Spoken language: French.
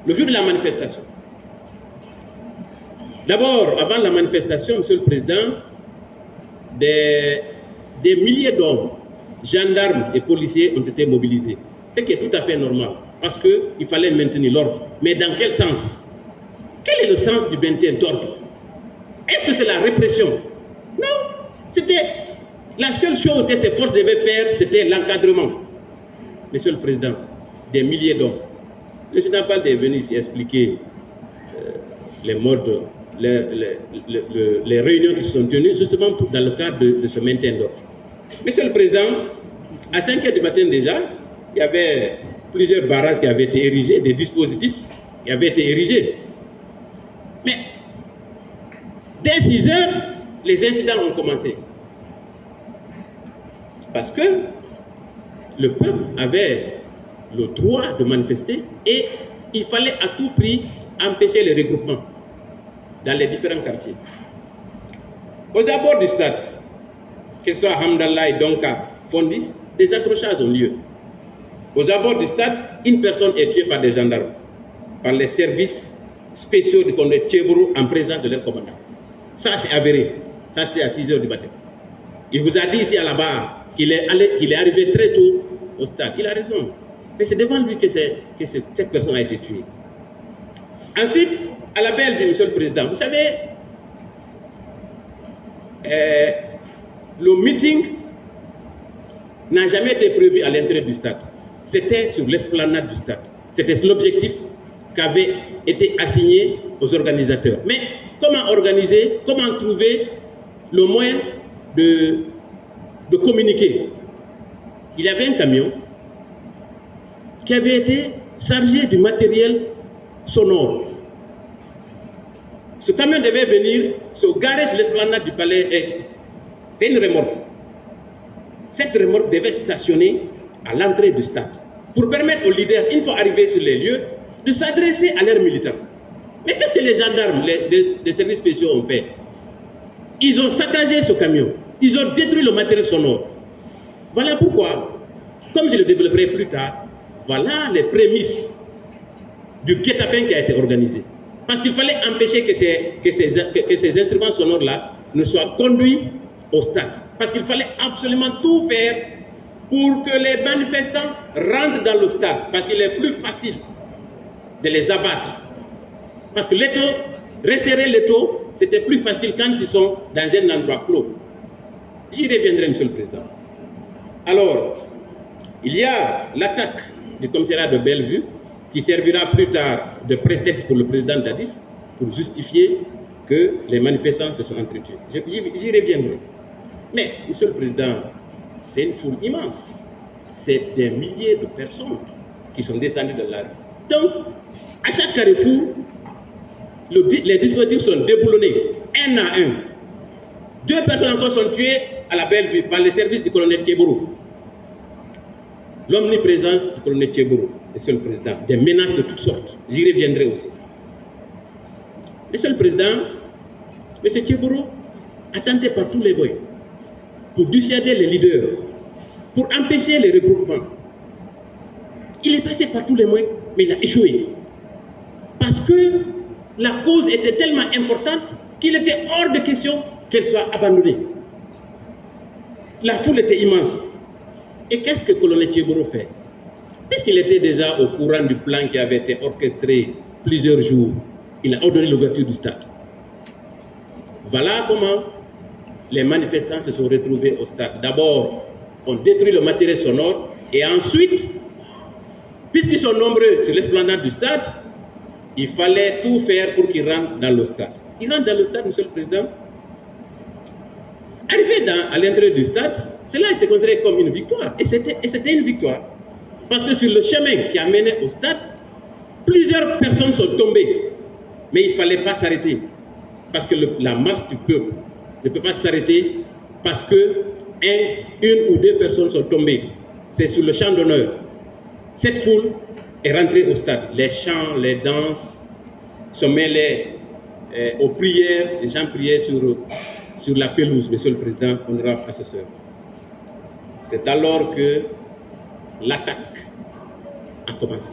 le jour de la manifestation. D'abord, avant la manifestation, Monsieur le Président, des milliers d'hommes, gendarmes et policiers ont été mobilisés. Ce qui est tout à fait normal, parce qu'il fallait maintenir l'ordre. Mais dans quel sens? Quel est le sens du maintien d'ordre? Est-ce que c'est la répression? Non, c'était la seule chose que ces forces devaient faire, c'était l'encadrement. Monsieur le Président, des milliers d'hommes. Le général est venu ici expliquer les modes, les réunions qui se sont tenues justement dans le cadre de ce maintien d'ordre. Monsieur le Président, à 5 h du matin déjà, il y avait plusieurs barrages qui avaient été érigés, des dispositifs qui avaient été érigés. Mais dès 6 h, les incidents ont commencé. Parce que le peuple avait le droit de manifester et il fallait à tout prix empêcher les regroupements dans les différents quartiers. Aux abords du stade, que ce soit Hamdallah et Donka, Fondis, des accrochages ont lieu. Aux abords du stade, une personne est tuée par des gendarmes, par les services spéciaux du colonel Tchebourou en présence de leur commandant. Ça, c'est avéré. Ça, c'était à 6 h du matin. Il vous a dit ici à la barre qu'il est arrivé très tôt au stade. Il a raison. Mais c'est devant lui que cette personne a été tuée. Ensuite, à la Bellevue, Monsieur le Président, vous savez, le meeting n'a jamais été prévu à l'intérieur du stade. C'était sur l'esplanade du stade. C'était l'objectif qui avait été assigné aux organisateurs. Mais comment organiser, comment trouver le moyen de communiquer? Il y avait un camion qui avait été chargé du matériel sonore. Ce camion devait venir se garer sur l'esplanade du palais. C'est une remorque. Cette remorque devait stationner à l'entrée du stade pour permettre aux leaders, une fois arrivés sur les lieux, de s'adresser à leurs militants. Mais qu'est-ce que les gendarmes, les services spéciaux ont fait? Ils ont saccagé ce camion. Ils ont détruit le matériel sonore. Voilà pourquoi, comme je le développerai plus tard, voilà les prémices du guet-apens qui a été organisé. Parce qu'il fallait empêcher que ces instruments sonores-là ne soient conduits au stade. Parce qu'il fallait absolument tout faire pour que les manifestants rentrent dans le stade. Parce qu'il est plus facile de les abattre. Parce que l'étau, resserrer l'étau, c'était plus facile quand ils sont dans un endroit clos. J'y reviendrai, Monsieur le Président. Alors, il y a l'attaque du commissariat de Bellevue qui servira plus tard de prétexte pour le président Dadis pour justifier que les manifestants se sont entretués. J'y reviendrai. Mais, Monsieur le Président, c'est une foule immense. C'est des milliers de personnes qui sont descendues de la rue. Donc, à chaque carrefour, les dispositifs sont déboulonnés, un à un. 2 personnes encore sont tuées à la Bellevue par les services du colonel Tchebourou. L'omniprésence du colonel Tchebourou, Monsieur le Président, des menaces de toutes sortes. J'y reviendrai aussi. Monsieur le Président, M. Tchebourou a tenté par tous les moyens pour dissuader les leaders, pour empêcher les regroupements. Il est passé par tous les moyens, mais il a échoué. Parce que la cause était tellement importante qu'il était hors de question qu'elle soit abandonnée. La foule était immense. Et qu'est-ce que le colonel Tchebourou fait? Puisqu'il était déjà au courant du plan qui avait été orchestré plusieurs jours, il a ordonné l'ouverture du stade. Voilà comment les manifestants se sont retrouvés au stade. D'abord, on détruit le matériel sonore et ensuite, puisqu'ils sont nombreux sur l'esplanade du stade, il fallait tout faire pour qu'ils rentrent dans le stade. Ils rentrent dans le stade, Monsieur le Président. Arrivé à l'intérieur du stade, cela a été considéré comme une victoire. Et c'était une victoire. Parce que sur le chemin qui a mené au stade, plusieurs personnes sont tombées. Mais il ne fallait pas s'arrêter. Parce que la marche du peuple ne peut pas s'arrêter parce que une ou 2 personnes sont tombées. C'est sur le champ d'honneur. Cette foule est rentrée au stade. Les chants, les danses se mêlaient aux prières. Les gens priaient sur la pelouse, Monsieur le Président, honorable assesseur. C'est alors que l'attaque a commencé.